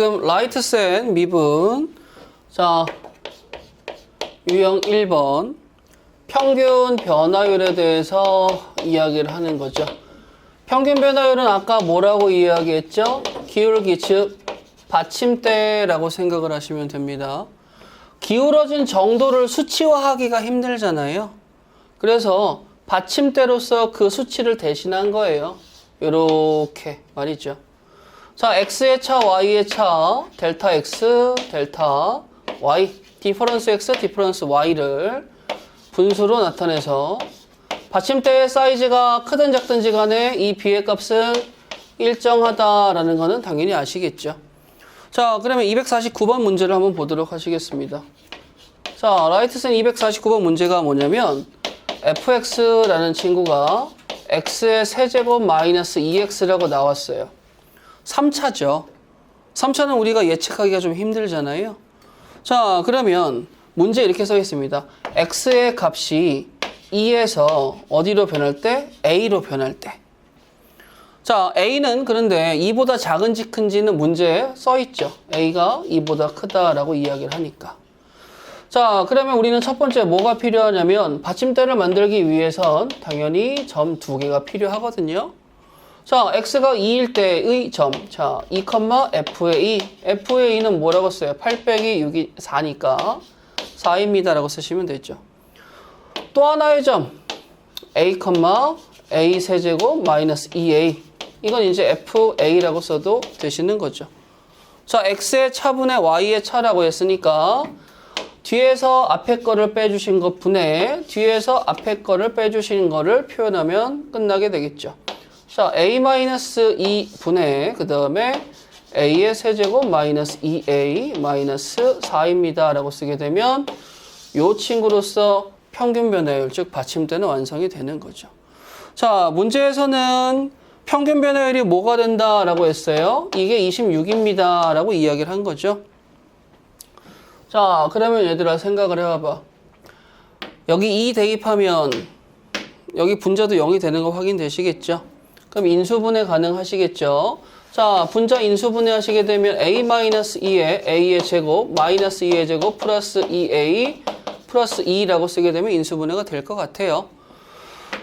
지금 라이트센 미분. 자, 유형 1번. 평균 변화율에 대해서 이야기를 하는 거죠. 평균 변화율은 아까 뭐라고 이야기했죠? 기울기, 즉 받침대라고 생각을 하시면 됩니다. 기울어진 정도를 수치화하기가 힘들잖아요. 그래서 받침대로서 그 수치를 대신한 거예요. 요렇게 말이죠. 자, x의 차, y의 차, 델타 x, 델타 y, 디퍼런스 x, 디퍼런스 y를 분수로 나타내서 받침대의 사이즈가 크든 작든지 간에 이 b의 값은 일정하다라는 거는 당연히 아시겠죠. 자, 그러면 249번 문제를 한번 보도록 하시겠습니다. 자, 라이트센 249번 문제가 뭐냐면 fx라는 친구가 x의 세제곱 마이너스 2x라고 나왔어요. 3차죠. 3차는 우리가 예측하기가 좀 힘들잖아요. 자, 그러면 문제 이렇게 써 있습니다. x의 값이 2에서 어디로 변할 때? a로 변할 때. 자, a는 그런데 2보다 작은지 큰지는 문제에 써 있죠. a가 2보다 크다라고 이야기를 하니까. 자, 그러면 우리는 첫 번째 뭐가 필요하냐면 받침대를 만들기 위해선 당연히 점 2개가 필요하거든요. 자, x가 2일 때의 점. 자, 2, f의 2. f의 2는 뭐라고 써요? 8 빼기 6이 4니까 4입니다 라고 쓰시면 되죠. 또 하나의 점. a, a 세제곱 마이너스 2a. 이건 이제 fa라고 써도 되시는 거죠. 자, x의 차분의 y의 차라고 했으니까 뒤에서 앞에 거를 빼주신 것 분의 뒤에서 앞에 거를 빼주신 거를 표현하면 끝나게 되겠죠. 자, a-2 분의 그 다음에 a의 세제곱 마이너스 2a 마이너스 4입니다 라고 쓰게 되면 이 친구로서 평균 변화율, 즉 받침대는 완성이 되는 거죠. 자, 문제에서는 평균 변화율이 뭐가 된다라고 했어요? 이게 26입니다 라고 이야기를 한 거죠. 자, 그러면 얘들아 생각을 해봐봐. 여기 2 대입하면 여기 분자도 0이 되는 거 확인되시겠죠? 그럼 인수분해 가능하시겠죠? 자, 분자 인수분해 하시게 되면 a-2에 a의 제곱, 마이너스 2의 제곱, 플러스 2a, 플러스 2라고 쓰게 되면 인수분해가 될 것 같아요.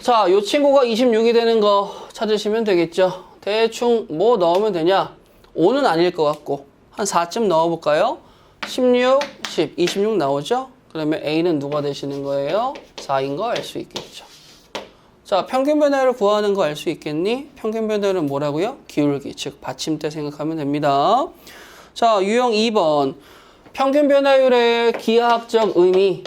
자, 이 친구가 26이 되는 거 찾으시면 되겠죠? 대충 뭐 넣으면 되냐? 5는 아닐 것 같고 한 4쯤 넣어볼까요? 16, 10, 26 나오죠? 그러면 a는 누가 되시는 거예요? 4인 거 알 수 있겠죠. 자, 평균 변화율을 구하는 거 알 수 있겠니? 평균 변화율은 뭐라고요? 기울기, 즉 받침대 생각하면 됩니다. 자, 유형 2번. 평균 변화율의 기하학적 의미.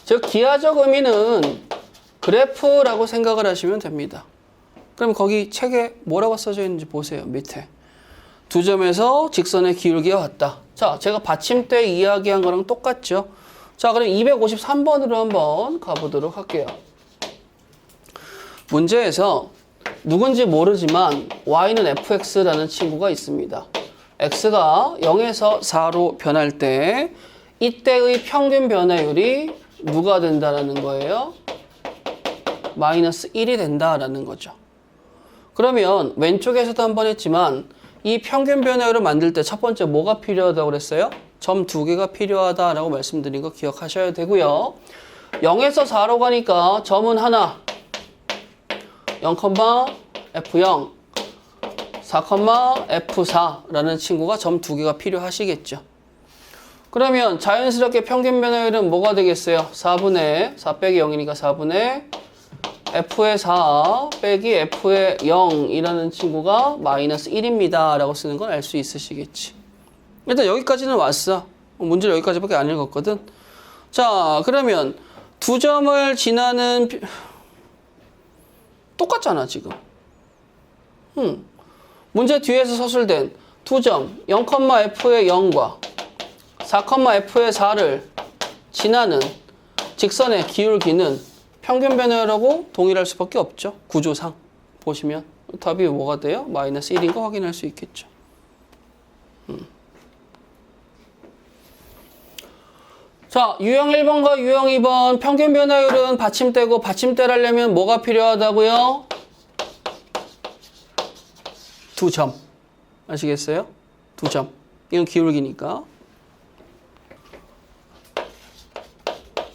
즉 기하적 의미는 그래프라고 생각을 하시면 됩니다. 그럼 거기 책에 뭐라고 써져 있는지 보세요. 밑에. 두 점에서 직선의 기울기가 같다. 자, 제가 받침대 이야기한 거랑 똑같죠. 자, 그럼 253번으로 한번 가보도록 할게요. 문제에서 누군지 모르지만 y는 fx라는 친구가 있습니다. x가 0에서 4로 변할 때 이때의 평균 변화율이 누가 된다라는 거예요? 마이너스 1이 된다라는 거죠. 그러면 왼쪽에서도 한번 했지만 이 평균 변화율을 만들 때 첫 번째 뭐가 필요하다고 그랬어요? 점 2개가 필요하다라고 말씀드린 거 기억하셔야 되고요. 0에서 4로 가니까 점은 하나, 0, F0, 4, F4라는 친구가 점 2개가 필요하시겠죠. 그러면 자연스럽게 평균 변화율은 뭐가 되겠어요? 4분의 4 빼기 0이니까 4분의 f의 4 빼기 f의 0이라는 친구가 마이너스 1입니다 라고 쓰는 건 알 수 있으시겠지. 일단 여기까지는 왔어. 문제를 여기까지밖에 안 읽었거든. 자, 그러면 두 점을 지나는 똑같잖아 지금. 문제 뒤에서 서술된 두 점 0, f의 0과 4, f의 4를 지나는 직선의 기울기는 평균 변화율하고 동일할 수밖에 없죠. 구조상 보시면 답이 뭐가 돼요? 마이너스 1인 거 확인할 수 있겠죠. 자, 유형 1번과 유형 2번 평균 변화율은 받침대고 받침대를 하려면 뭐가 필요하다고요? 2점. 아시겠어요? 2점. 이건 기울기니까.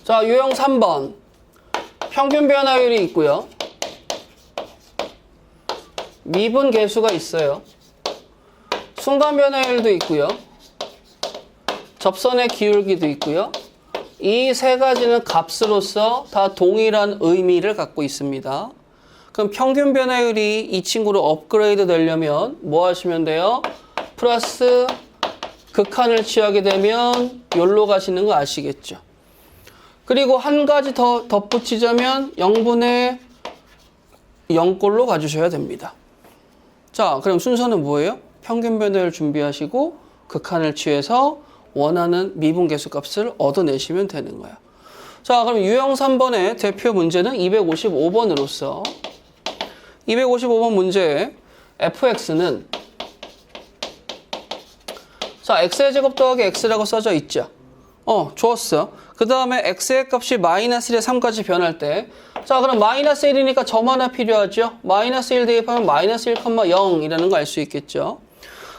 자, 유형 3번. 평균 변화율이 있고요. 미분 계수가 있어요. 순간 변화율도 있고요. 접선의 기울기도 있고요. 이 세 가지는 값으로서 다 동일한 의미를 갖고 있습니다. 그럼 평균 변화율이 이 친구로 업그레이드 되려면 뭐 하시면 돼요? 플러스 극한을 취하게 되면 여기로 가시는 거 아시겠죠? 그리고 한 가지 더 덧붙이자면 0분의 0꼴로 가주셔야 됩니다. 자, 그럼 순서는 뭐예요? 평균 변화율 준비하시고 극한을 취해서 원하는 미분 계수 값을 얻어내시면 되는 거야. 자, 그럼 유형 3번의 대표 문제는 255번으로서 255번 문제 fx는 자, x의 제곱 더하기 x라고 써져 있죠. 좋았어. 그 다음에 x의 값이 마이너스 1에 3까지 변할 때 자, 그럼 마이너스 1이니까 점 하나 필요하죠. 마이너스 1 대입하면 마이너스 1,0이라는 거 알 수 있겠죠.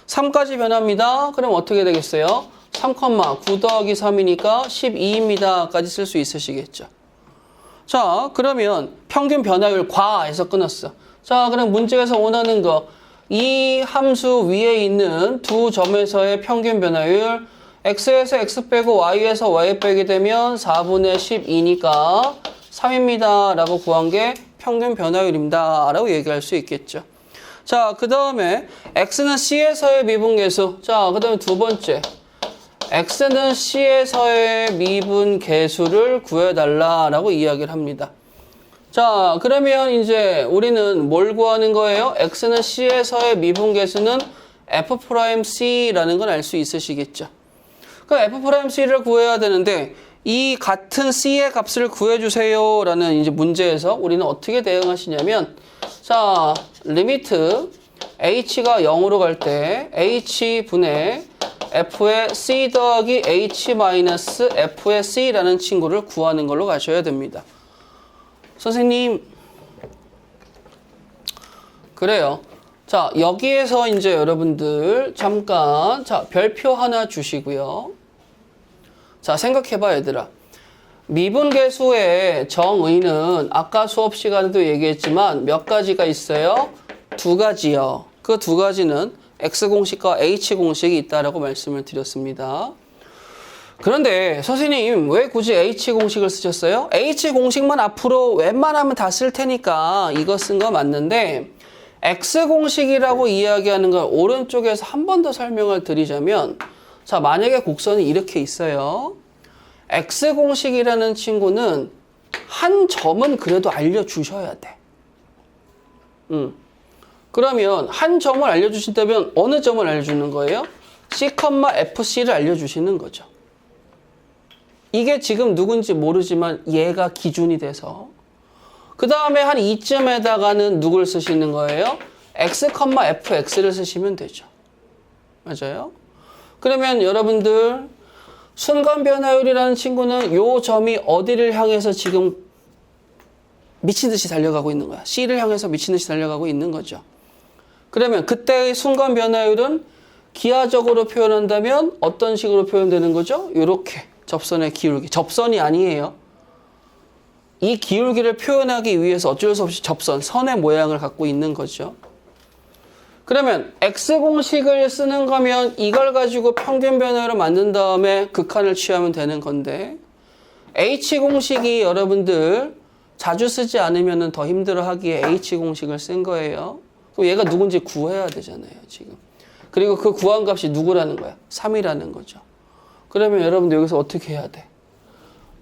3까지 변합니다. 그럼 어떻게 되겠어요? 3,9 더하기 3이니까 12입니다. 까지 쓸 수 있으시겠죠. 자, 그러면 평균 변화율 과에서 끊었어. 자, 그럼 문제에서 원하는 거 이 함수 위에 있는 두 점에서의 평균 변화율 x에서 x 빼고 y에서 y 빼게 되면 4분의 12니까 3입니다. 라고 구한 게 평균 변화율입니다. 라고 얘기할 수 있겠죠. 자, 그 다음에 x는 c에서의 미분계수. 자, 그 다음에 두 번째 x는 c에서의 미분계수를 구해달라라고 이야기를 합니다. 자, 그러면 이제 우리는 뭘 구하는 거예요? x는 c에서의 미분계수는 f'c라는 건 알 수 있으시겠죠. 그러니까 f'c를 구해야 되는데 이 같은 c의 값을 구해주세요 라는 이제 문제에서 우리는 어떻게 대응하시냐면 자, 리미트 h가 0으로 갈 때 h분의 f의 c 더하기 h 마이너스 f의 c라는 친구를 구하는 걸로 가셔야 됩니다. 선생님, 그래요. 자, 여기에서 이제 여러분들 잠깐 자, 별표 하나 주시고요. 자, 생각해봐 얘들아. 미분계수의 정의는 아까 수업 시간에도 얘기했지만 몇 가지가 있어요? 두 가지요. 그 두 가지는 X공식과 H공식이 있다라고 말씀을 드렸습니다. 그런데 선생님 왜 굳이 H공식을 쓰셨어요? H공식만 앞으로 웬만하면 다 쓸 테니까 이거 쓴 거 맞는데 X공식이라고 이야기하는 걸 오른쪽에서 한 번 더 설명을 드리자면 자, 만약에 곡선이 이렇게 있어요. X공식이라는 친구는 한 점은 그래도 알려주셔야 돼. 그러면 한 점을 알려주신다면 어느 점을 알려주는 거예요? C, FC를 알려주시는 거죠. 이게 지금 누군지 모르지만 얘가 기준이 돼서 그 다음에 한 이쯤에다가는 누굴 쓰시는 거예요? X, FX를 쓰시면 되죠. 맞아요? 그러면 여러분들 순간 변화율이라는 친구는 요 점이 어디를 향해서 지금 미친 듯이 달려가고 있는 거야. C를 향해서 미친 듯이 달려가고 있는 거죠. 그러면 그때의 순간 변화율은 기하적으로 표현한다면 어떤 식으로 표현되는 거죠? 이렇게 접선의 기울기. 접선이 아니에요. 이 기울기를 표현하기 위해서 어쩔 수 없이 접선, 선의 모양을 갖고 있는 거죠. 그러면 X공식을 쓰는 거면 이걸 가지고 평균 변화율을 만든 다음에 극한을 취하면 되는 건데 H공식이 여러분들 자주 쓰지 않으면 더 힘들어하기에 H공식을 쓴 거예요. 그럼 얘가 누군지 구해야 되잖아요, 지금. 그리고 그 구한 값이 누구라는 거야? 3이라는 거죠. 그러면 여러분들 여기서 어떻게 해야 돼?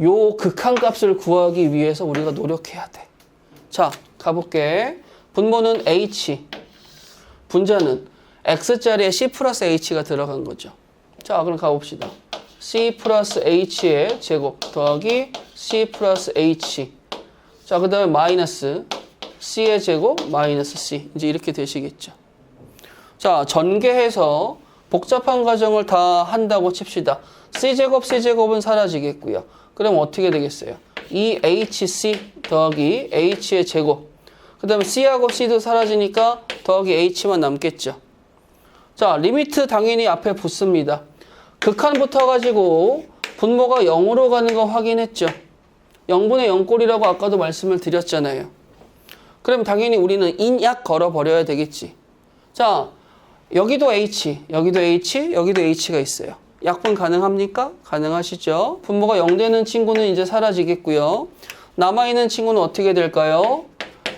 요 극한 값을 구하기 위해서 우리가 노력해야 돼. 자, 가볼게. 분모는 H. 분자는 X자리에 C 플러스 H가 들어간 거죠. 자, 그럼 가봅시다. C 플러스 H의 제곱 더하기 C 플러스 H. 자, 그 다음에 마이너스 C의 제곱 마이너스 C. 이제 이렇게 되시겠죠. 자, 전개해서 복잡한 가정을 다 한다고 칩시다. C제곱, C제곱은 사라지겠고요. 그럼 어떻게 되겠어요? 2HC 더하기 H의 제곱. 그 다음에 C하고 C도 사라지니까 더하기 H만 남겠죠. 자, 리미트 당연히 앞에 붙습니다. 극한 붙어가지고 분모가 0으로 가는 거 확인했죠. 0분의 0꼴이라고 아까도 말씀을 드렸잖아요. 그럼 당연히 우리는 인약 걸어버려야 되겠지. 자, 여기도 H, 여기도 H, 여기도 H가 있어요. 약분 가능합니까? 가능하시죠. 분모가 0 되는 친구는 이제 사라지겠고요. 남아있는 친구는 어떻게 될까요?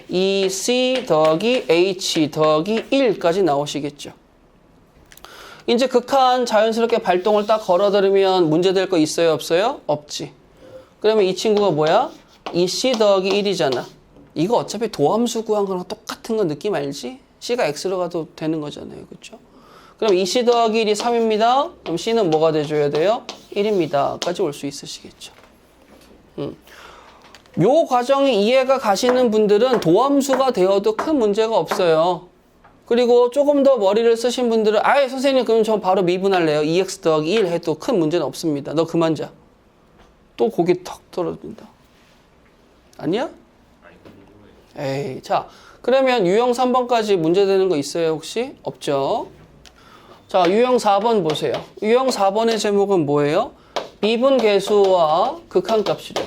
2C 더하기 H 더하기 1까지 나오시겠죠. 이제 극한 자연스럽게 발동을 딱 걸어들으면 문제될 거 있어요? 없어요? 없지. 그러면 이 친구가 뭐야? 2C 더하기 1이잖아. 이거 어차피 도함수 구한 거랑 똑같은 거 느낌 알지? C가 X로 가도 되는 거잖아요. 그렇죠? 그럼 2C 더하기 1이 3입니다. 그럼 C는 뭐가 돼줘야 돼요? 1입니다. 까지 올 수 있으시겠죠. 요 과정이 이해가 가시는 분들은 도함수가 되어도 큰 문제가 없어요. 그리고 조금 더 머리를 쓰신 분들은 아예 선생님 그럼 저 바로 미분할래요. 2x 더하기 1 해도 큰 문제는 없습니다. 너 그만 자. 또 고개 턱 떨어진다. 아니야? 에이, 자 그러면 유형 3번까지 문제되는 거 있어요 혹시? 없죠. 자 유형 4번 보세요. 유형 4번의 제목은 뭐예요? 미분 계수와 극한값이래.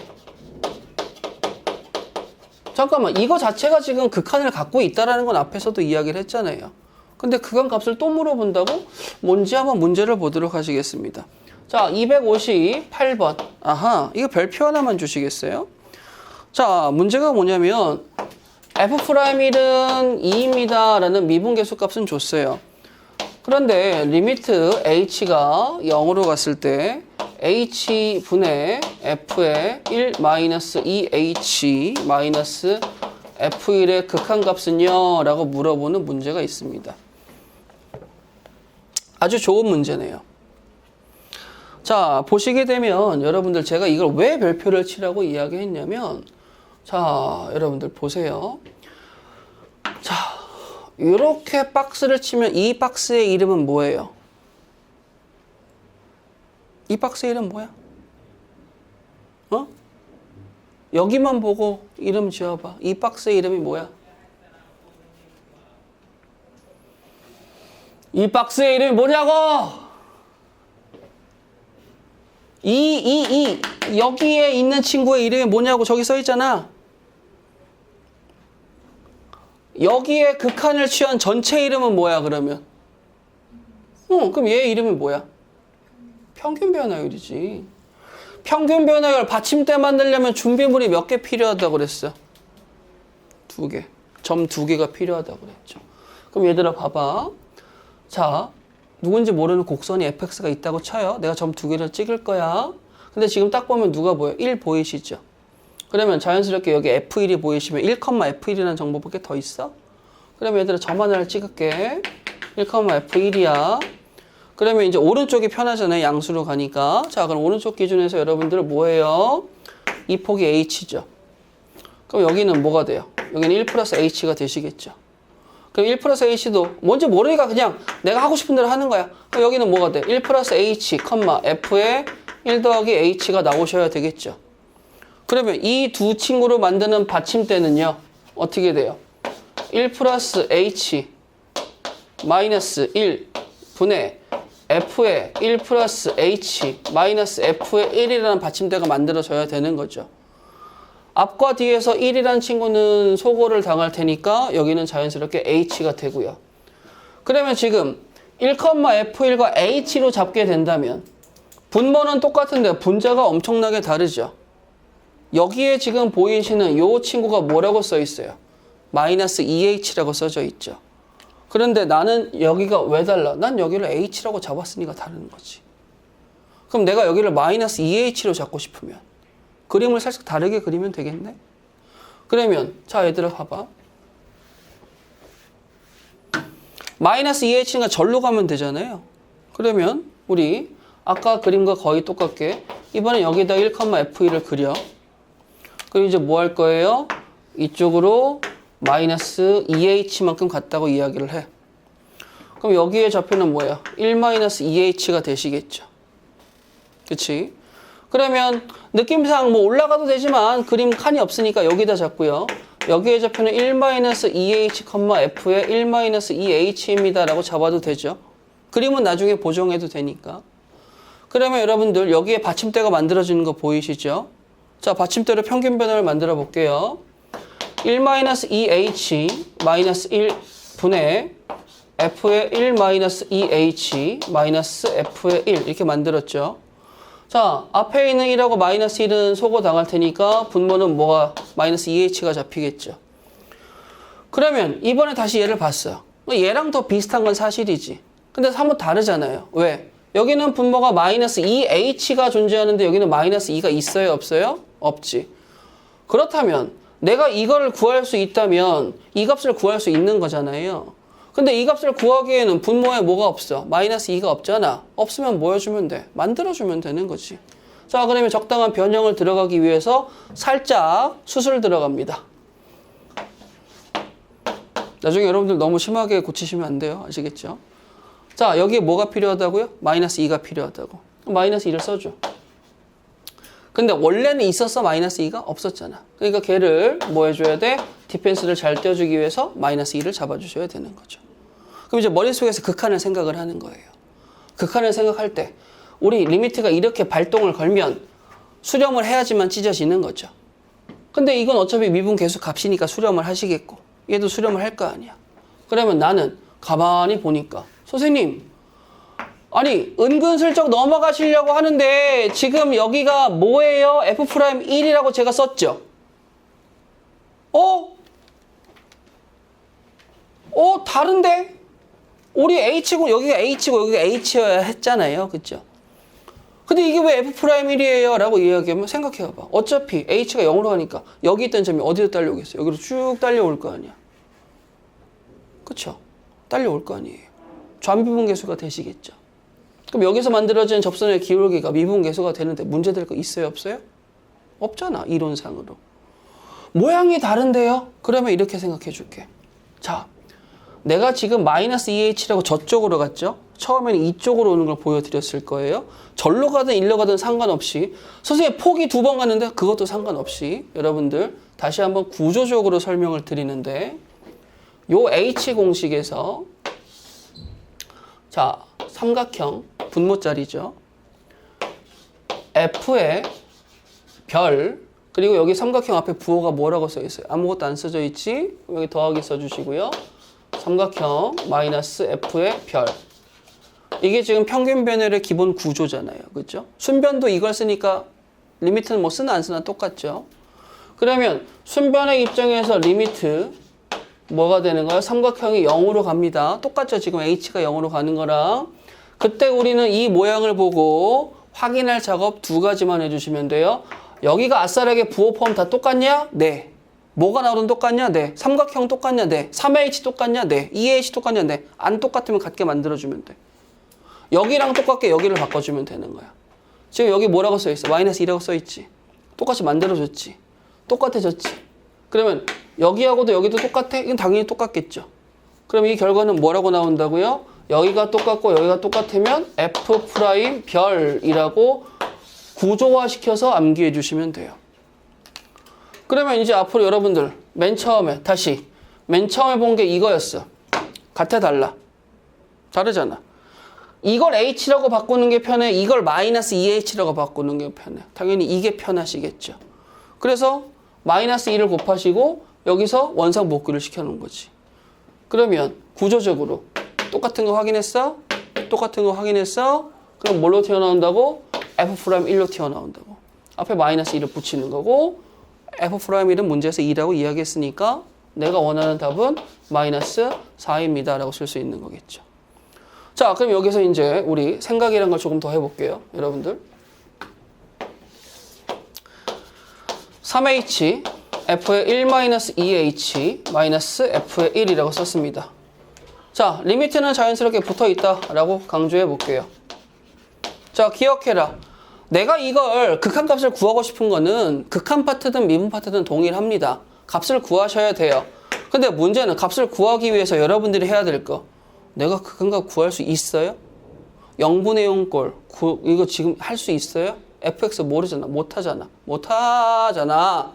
잠깐만 이거 자체가 지금 극한을 갖고 있다는 건 앞에서도 이야기를 했잖아요. 근데 극한값을 또 물어본다고? 뭔지 한번 문제를 보도록 하시겠습니다. 자 258번. 아하 이거 별표 하나만 주시겠어요? 자 문제가 뭐냐면 F'1은 2입니다 라는 미분계수 값은 줬어요. 그런데 리미트 h가 0으로 갔을 때 h분의 f의 1 마이너스 2h 마이너스 f1의 극한값은요? 라고 물어보는 문제가 있습니다. 아주 좋은 문제네요. 자 보시게 되면 여러분들 제가 이걸 왜 별표를 치라고 이야기했냐면 자 여러분들 보세요. 자 이렇게 박스를 치면 이 박스의 이름은 뭐예요? 이 박스의 이름 뭐야? 어? 여기만 보고 이름 지어봐. 이 박스의 이름이 뭐야? 이 박스의 이름이 뭐냐고? 여기에 있는 친구의 이름이 뭐냐고 저기 써 있잖아. 여기에 극한을 취한 전체 이름은 뭐야 그러면? 그럼 얘 이름이 뭐야? 평균 변화율이지. 평균 변화율 받침대 만들려면 준비물이 몇 개 필요하다고 그랬어? 2개. 점 2개가 필요하다고 그랬죠. 그럼 얘들아 봐봐. 자 누군지 모르는 곡선이 fx가 있다고 쳐요. 내가 점 2개를 찍을 거야. 근데 지금 딱 보면 누가 보여? 1 보이시죠? 그러면 자연스럽게 여기 f1이 보이시면 1,f1이라는 정보밖에 더 있어? 그러면 얘들아 점 하나를 찍을게. 1,f1이야. 그러면 이제 오른쪽이 편하잖아요. 양수로 가니까. 자 그럼 오른쪽 기준에서 여러분들은 뭐예요? 이 폭이 h죠. 그럼 여기는 뭐가 돼요? 여기는 1 플러스 h가 되시겠죠. 그럼 1 플러스 h도 뭔지 모르니까 그냥 내가 하고 싶은 대로 하는 거야. 그럼 여기는 뭐가 돼? 1 플러스 h, f의 1 더하기 h가 나오셔야 되겠죠. 그러면 이 두 친구로 만드는 받침대는요. 어떻게 돼요? 1 플러스 h 마이너스 1 분의 f의 1 플러스 h 마이너스 f의 1이라는 받침대가 만들어져야 되는 거죠. 앞과 뒤에서 1이라는 친구는 소거를 당할 테니까 여기는 자연스럽게 h가 되고요. 그러면 지금 1,f1과 h로 잡게 된다면 분모는 똑같은데 분자가 엄청나게 다르죠. 여기에 지금 보이시는 이 친구가 뭐라고 써 있어요? 마이너스 2h라고 써져 있죠. 그런데 나는 여기가 왜 달라? 난 여기를 h라고 잡았으니까 다른 거지. 그럼 내가 여기를 마이너스 2h로 잡고 싶으면 그림을 살짝 다르게 그리면 되겠네? 그러면 자 얘들아 봐봐. 마이너스 2h니까 절로 가면 되잖아요. 그러면 우리 아까 그림과 거의 똑같게 이번엔 여기다 1,f1을 그려. 그리고 이제 뭐 할 거예요? 이쪽으로 마이너스 2h만큼 같다고 이야기를 해. 그럼 여기에 좌표는 뭐예요? 1-2h가 되시겠죠. 그치? 그러면 느낌상 뭐 올라가도 되지만 그림 칸이 없으니까 여기다 잡고요. 여기에 좌표는 1-2h, f의 1-2h입니다 라고 잡아도 되죠. 그림은 나중에 보정해도 되니까. 그러면 여러분들 여기에 받침대가 만들어지는 거 보이시죠? 자, 받침대로 평균 변화를 만들어 볼게요. 1-2h 1분의 f의 1-2h f의 1 이렇게 만들었죠. 자, 앞에 있는 1하고 -1은 소거 당할 테니까 분모는 뭐가 -2h가 잡히겠죠. 그러면 이번에 다시 얘를 봤어요. 얘랑 더 비슷한 건 사실이지. 근데 한번 다르잖아요. 왜? 여기는 분모가 -2h가 존재하는데 여기는 -2가 있어요? 없어요? 없지. 그렇다면 내가 이거를 구할 수 있다면 이 값을 구할 수 있는 거잖아요. 근데 이 값을 구하기에는 분모에 뭐가 없어? -2가 없잖아. 없으면 뭐 해주면 돼? 만들어주면 되는 거지. 자, 그러면 적당한 변형을 들어가기 위해서 살짝 수술 들어갑니다. 나중에 여러분들 너무 심하게 고치시면 안 돼요. 아시겠죠? 자, 여기에 뭐가 필요하다고요? -2가 필요하다고. -2를 써줘. 근데 원래는 있었어? -2가? 없었잖아. 그러니까 걔를 뭐 해줘야 돼? 디펜스를 잘 떼어주기 위해서 -2를 잡아주셔야 되는 거죠. 그럼 이제 머릿속에서 극한을 생각을 하는 거예요. 극한을 생각할 때 우리 리미트가 이렇게 발동을 걸면 수렴을 해야지만 찢어지는 거죠. 근데 이건 어차피 미분 계수 값이니까 수렴을 하시겠고 얘도 수렴을 할 거 아니야. 그러면 나는 가만히 보니까 선생님, 아니 은근슬쩍 넘어가시려고 하는데 지금 여기가 뭐예요? F'1이라고 제가 썼죠? 다른데? 우리 H고 여기가 H고 여기가 H여야 했잖아요. 그죠? 근데 이게 왜 F'1이에요? 라고 이야기하면 생각해봐. 어차피 H가 0으로 가니까 여기 있던 점이 어디로 딸려오겠어요? 여기로 쭉 딸려올 거 아니야. 그쵸? 딸려올 거 아니에요. 좌미분계수가 되시겠죠. 그럼 여기서 만들어진 접선의 기울기가 미분계수가 되는데 문제될 거 있어요? 없어요? 없잖아. 이론상으로. 모양이 다른데요? 그러면 이렇게 생각해 줄게. 자, 내가 지금 -2h라고 저쪽으로 갔죠? 처음에는 이쪽으로 오는 걸 보여드렸을 거예요. 절로 가든 일로 가든 상관없이 선생님 폭이 2번 갔는데 그것도 상관없이 여러분들 다시 한번 구조적으로 설명을 드리는데 요 H 공식에서 자, 삼각형 분모짜리죠. F의 별 그리고 여기 삼각형 앞에 부호가 뭐라고 써 있어요? 아무것도 안 써져 있지? 여기 더하기 써주시고요. 삼각형 -F의 별. 이게 지금 평균 변열의 기본 구조잖아요. 그렇죠? 순변도 이걸 쓰니까 리미트는 뭐 쓰나 안 쓰나 똑같죠. 그러면 순변의 입장에서 리미트 뭐가 되는 거예요? 삼각형이 0으로 갑니다. 똑같죠? 지금 H가 0으로 가는 거랑. 그때 우리는 이 모양을 보고 확인할 작업 2가지만 해주시면 돼요. 여기가 아싸라게 부호 폼 다 똑같냐? 네. 뭐가 나오든 똑같냐? 네. 삼각형 똑같냐? 네. 3H 똑같냐? 네. 2H 똑같냐? 네. 안 똑같으면 같게 만들어주면 돼. 여기랑 똑같게 여기를 바꿔주면 되는 거야. 지금 여기 뭐라고 써있어? -2라고 써있지. 똑같이 만들어줬지. 똑같아졌지. 그러면 여기하고도 여기도 똑같아? 이건 당연히 똑같겠죠. 그럼 이 결과는 뭐라고 나온다고요? 여기가 똑같고 여기가 똑같으면 F' 별이라고 구조화시켜서 암기해 주시면 돼요. 그러면 이제 앞으로 여러분들 맨 처음에 본 게 이거였어. 같아 달라? 다르잖아. 이걸 H라고 바꾸는 게 편해? 이걸 -2H라고 바꾸는 게 편해? 당연히 이게 편하시겠죠. 그래서 -2를 곱하시고 여기서 원상 복구를 시켜놓은 거지. 그러면 구조적으로 똑같은 거 확인했어? 똑같은 거 확인했어? 그럼 뭘로 튀어나온다고? F'1로 튀어나온다고. 앞에 -1을 붙이는 거고 F'1은 문제에서 2라고 이야기했으니까 내가 원하는 답은 -4입니다 라고 쓸 수 있는 거겠죠. 자, 그럼 여기서 이제 우리 생각이란 걸 조금 더 해볼게요. 여러분들 3H F의 1-2H F의 1이라고 썼습니다. 자, 리미트는 자연스럽게 붙어있다 라고 강조해 볼게요. 자, 기억해라. 내가 이걸 극한값을 구하고 싶은 거는 극한 파트든 미분 파트든 동일합니다. 값을 구하셔야 돼요. 근데 문제는 값을 구하기 위해서 여러분들이 해야 될 거 내가 극한값 구할 수 있어요? 0분의 0꼴 이거 지금 할 수 있어요? fx 모르잖아. 못하잖아. 그러니까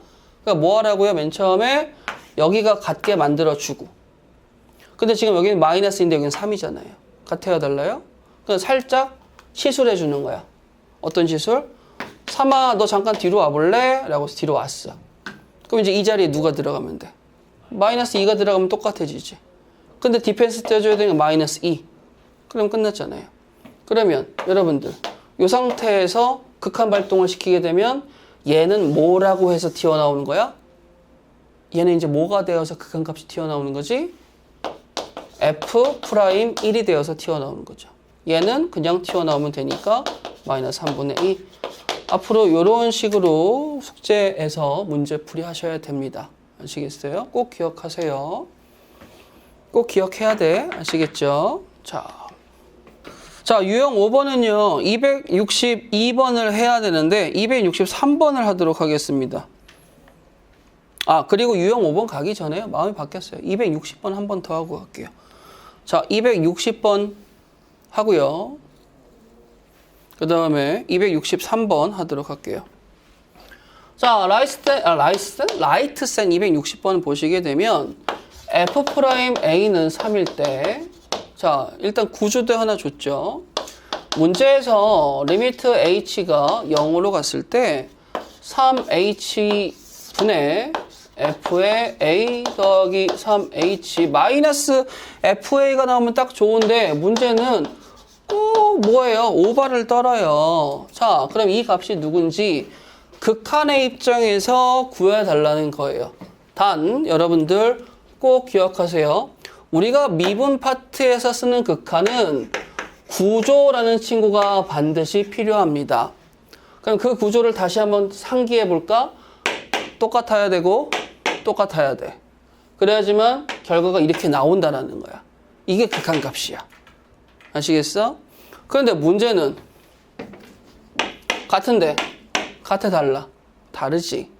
뭐 하라고요? 맨 처음에 여기가 같게 만들어주고, 근데 지금 여기는 마이너스인데 여기는 3이잖아요. 같아요, 달라요? 그냥 살짝 시술해 주는 거야. 어떤 시술? 3아 너 잠깐 뒤로 와볼래? 라고 해서 뒤로 왔어. 그럼 이제 이 자리에 누가 들어가면 돼? 마이너스 2가 들어가면 똑같아지지. 근데 디펜스 떼줘야 되는 게 마이너스 2. 그럼 끝났잖아요. 그러면 여러분들 이 상태에서 극한 발동을 시키게 되면 얘는 뭐라고 해서 튀어나오는 거야? 얘는 이제 뭐가 되어서 극한값이 튀어나오는 거지? F'1이 되어서 튀어나오는 거죠. 얘는 그냥 튀어나오면 되니까 마이너스 3분의 2. 앞으로 이런 식으로 숙제에서 문제풀이 하셔야 됩니다. 아시겠어요? 꼭 기억하세요. 꼭 기억해야 돼. 아시겠죠? 자, 유형 5번은요. 262번을 해야 되는데 263번을 하도록 하겠습니다. 그리고 유형 5번 가기 전에 마음이 바뀌었어요. 260번 한 번 더 하고 갈게요. 자, 260번 하고요. 그 다음에 263번 하도록 할게요. 자, 라이트센 260번 보시게 되면 F'A는 3일 때, 자, 일단 구조대 하나 줬죠. 문제에서 리미트 H가 0으로 갔을 때 3H 분의 F의 A 더하기 3H 마이너스 FA가 나오면 딱 좋은데 문제는 꼭 뭐예요? 오바를 떨어요. 자, 그럼 이 값이 누군지 극한의 입장에서 구해달라는 거예요. 단, 여러분들 꼭 기억하세요. 우리가 미분 파트에서 쓰는 극한은 구조라는 친구가 반드시 필요합니다. 그럼 그 구조를 다시 한번 상기해 볼까? 똑같아야 되고 똑같아야 돼. 그래야지만 결과가 이렇게 나온다라는 거야. 이게 극한값이야. 아시겠어? 그런데 문제는 같은데 같아 달라. 다르지.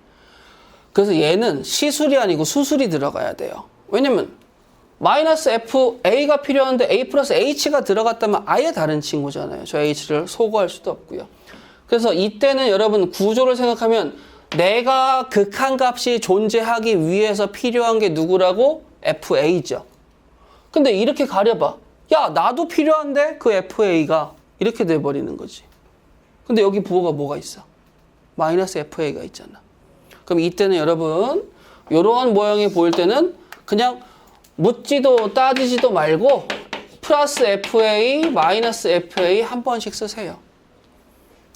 그래서 얘는 시술이 아니고 수술이 들어가야 돼요. 왜냐면 마이너스 FA가 필요한데 A 플러스 H가 들어갔다면 아예 다른 친구잖아요. 저 H를 소거할 수도 없고요. 그래서 이때는 여러분 구조를 생각하면 내가 극한값이 존재하기 위해서 필요한 게 누구라고? FA죠. 근데 이렇게 가려봐. 야, 나도 필요한데 그 FA가 이렇게 돼버리는 거지. 근데 여기 부호가 뭐가 있어? 마이너스 FA가 있잖아. 그럼 이때는 여러분 이러한 모양이 보일 때는 그냥 묻지도 따지지도 말고 플러스 FA, 마이너스 FA 한 번씩 쓰세요.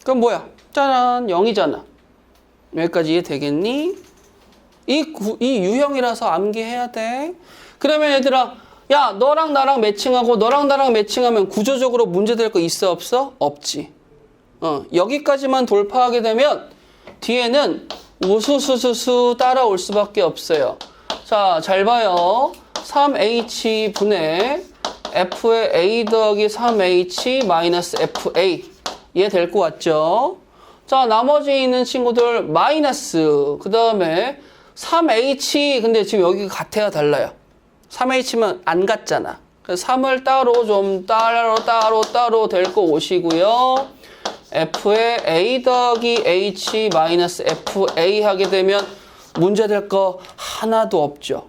그럼 뭐야? 짜란, 0이잖아. 여기까지 이해되겠니? 이 유형이라서 암기해야 돼. 그러면 얘들아, 야, 너랑 나랑 매칭하고 너랑 나랑 매칭하면 구조적으로 문제될 거 있어 없어? 없지. 여기까지만 돌파하게 되면 뒤에는 우수수수수 따라올 수밖에 없어요. 자, 잘 봐요. 3H 분의 F의 A 더하기 3H 마이너스 FA. 이해 될 것 같죠? 자, 나머지 있는 친구들 마이너스, 그 다음에 3H, 근데 지금 여기가 같아야 달라요. 3H면 안 같잖아. 그래서 3을 따로 데리고 오시고요. F의 A 더하기 H 마이너스 FA 하게 되면 문제될 거 하나도 없죠.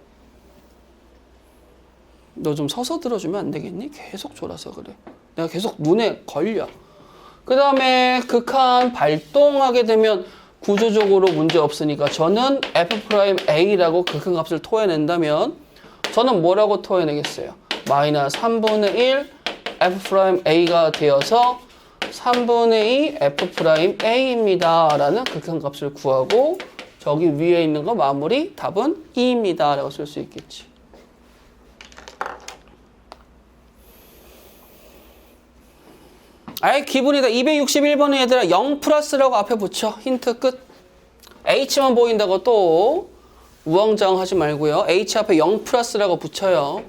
너 좀 서서 들어주면 안 되겠니? 계속 졸아서 그래. 내가 계속 눈에 걸려. 그 다음에 극한 발동하게 되면 구조적으로 문제 없으니까 저는 F'A라고 극한값을 토해낸다면 저는 뭐라고 토해내겠어요? 마이너스 3분의 1 F'A가 되어서 3분의 2 F'A입니다. 라는 극한값을 구하고 저기 위에 있는 거 마무리 답은 2입니다. 라고 쓸 수 있겠지. 아이 기분이다. 261번은 얘들아 0 플러스라고 앞에 붙여. 힌트 끝. H만 보인다고 또 우왕좌왕 하지 말고요. H 앞에 0 플러스라고 붙여요.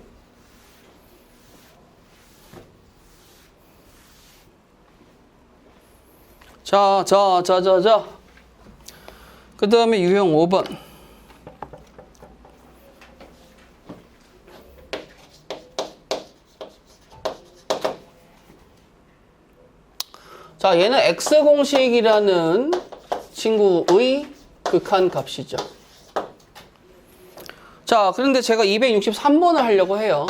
자. 그 다음에 유형 5번. 자, 얘는 x공식이라는 친구의 극한 값이죠. 자, 그런데 제가 263번을 하려고 해요.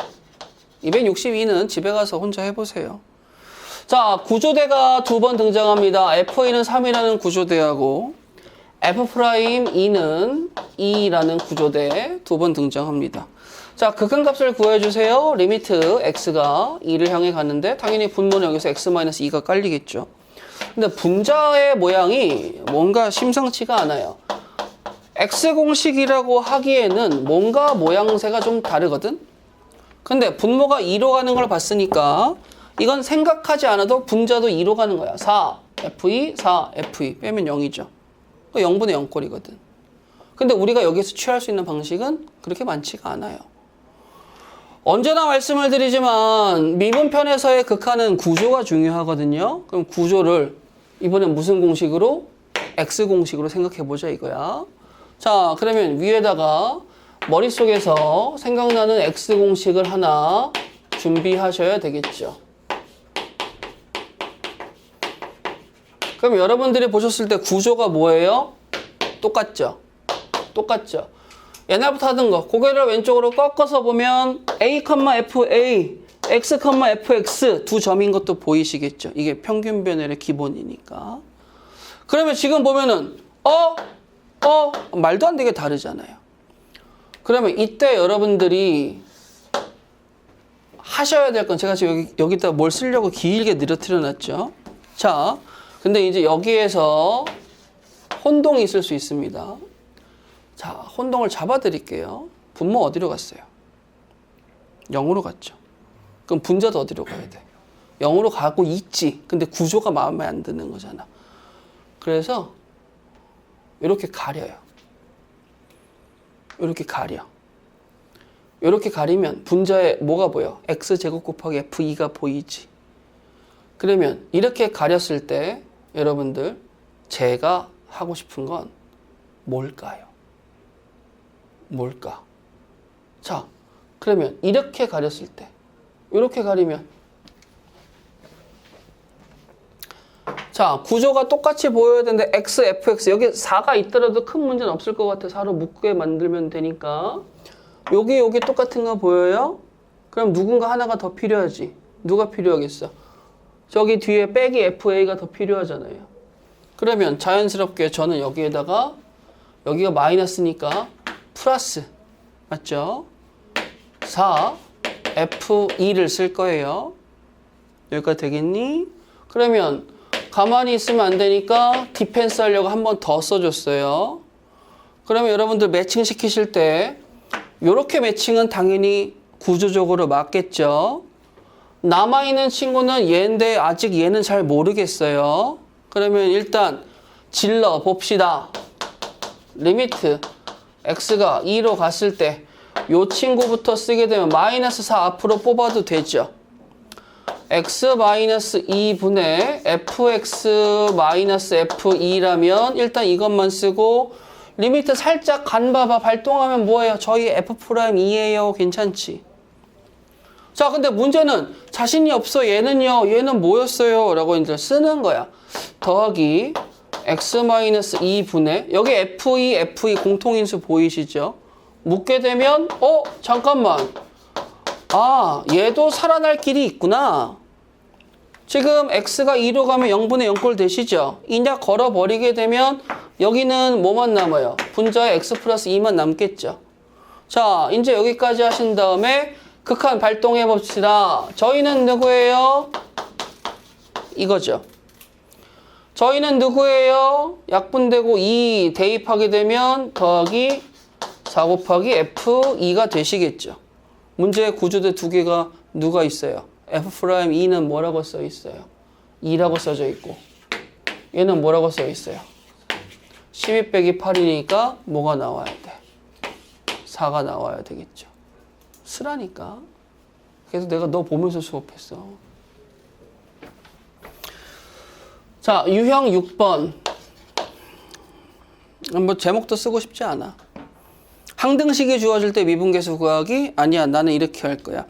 262는 집에 가서 혼자 해보세요. 자, 구조대가 두 번 등장합니다. F는 3이라는 구조대하고 F'E는 2라는 구조대 두 번 등장합니다. 자, 극한값을 구해주세요. 리미트 x가 2를 향해 갔는데 당연히 분모는 여기서 x-2가 깔리겠죠. 근데 분자의 모양이 뭔가 심상치가 않아요. x공식이라고 하기에는 뭔가 모양새가 좀 다르거든? 근데 분모가 2로 가는 걸 봤으니까 이건 생각하지 않아도 분자도 2로 가는 거야. 4, F2, 4, F2 빼면 0이죠. 0분의 0꼴이거든. 근데 우리가 여기서 취할 수 있는 방식은 그렇게 많지가 않아요. 언제나 말씀을 드리지만 미분편에서의 극한은 구조가 중요하거든요. 그럼 구조를 이번엔 무슨 공식으로? X공식으로 생각해보자 이거야. 자, 그러면 위에다가 머릿속에서 생각나는 X공식을 하나 준비하셔야 되겠죠. 그럼 여러분들이 보셨을 때 구조가 뭐예요? 똑같죠? 똑같죠? 옛날부터 하던 거 고개를 왼쪽으로 꺾어서 보면 A, FA, X, FX 두 점인 것도 보이시겠죠? 이게 평균 변열의 기본이니까. 그러면 지금 보면은 말도 안 되게 다르잖아요. 그러면 이때 여러분들이 하셔야 될 건 제가 지금 여기다 뭘 쓰려고 길게 늘어뜨려 놨죠. 자, 근데 이제 여기에서 혼동이 있을 수 있습니다. 자, 혼동을 잡아 드릴게요. 분모 어디로 갔어요? 0으로 갔죠. 그럼 분자도 어디로 가야 돼? 0으로 가고 있지. 근데 구조가 마음에 안 드는 거잖아. 그래서 이렇게 가려요. 이렇게 가려. 이렇게 가리면 분자에 뭐가 보여? x제곱 곱하기 f2가 보이지. 그러면 이렇게 가렸을 때 여러분들 제가 하고 싶은 건 뭘까요? 뭘까? 자, 그러면 이렇게 가렸을 때 이렇게 가리면 자, 구조가 똑같이 보여야 되는데 x, fx 여기 4가 있더라도 큰 문제는 없을 것 같아. 4로 묶게 만들면 되니까 여기 똑같은 거 보여요? 그럼 누군가 하나가 더 필요하지. 누가 필요하겠어? 저기 뒤에 빼기 FA가 더 필요하잖아요. 그러면 자연스럽게 저는 여기에다가 여기가 마이너스니까 플러스 맞죠? 4 F2를 쓸 거예요. 여기까지 되겠니? 그러면 가만히 있으면 안 되니까 디펜스 하려고 한 번 더 써줬어요. 그러면 여러분들 매칭 시키실 때 이렇게 매칭은 당연히 구조적으로 맞겠죠. 남아있는 친구는 얘인데 아직 얘는 잘 모르겠어요. 그러면 일단 질러 봅시다. 리미트 x가 2로 갔을 때 이 친구부터 쓰게 되면 마이너스 4 앞으로 뽑아도 되죠. x-2분의 fx-f2라면 일단 이것만 쓰고 리미트 살짝 간봐봐. 발동하면 뭐예요? 저희 f'2예요. 괜찮지? 자, 근데 문제는 자신이 없어. 얘는요. 얘는 뭐였어요? 라고 이제 쓰는 거야. 더하기 x-2분의 여기 f2 공통인수 보이시죠? 묶게 되면 잠깐만. 아, 얘도 살아날 길이 있구나. 지금 x가 2로 가면 0분의 0꼴 되시죠? 이냐 걸어버리게 되면 여기는 뭐만 남아요? 분자에 x 플러스 2만 남겠죠? 자, 이제 여기까지 하신 다음에 극한 발동해 봅시다. 저희는 누구예요? 이거죠. 저희는 누구예요? 약분되고 2 대입하게 되면 더하기 4 곱하기 F2가 되시겠죠. 문제의 구조대 두 개가 누가 있어요? F'2는 뭐라고 써 있어요? 2라고 써져 있고 얘는 뭐라고 써 있어요? 12 빼기 8이니까 뭐가 나와야 돼? 4가 나와야 되겠죠. 쓰라니까. 그래서 내가 너 보면서 수업했어. 자, 유형 6번. 뭐 제목도 쓰고 싶지 않아. 항등식이 주어질 때 미분계수 구하기? 아니야, 나는 이렇게 할 거야.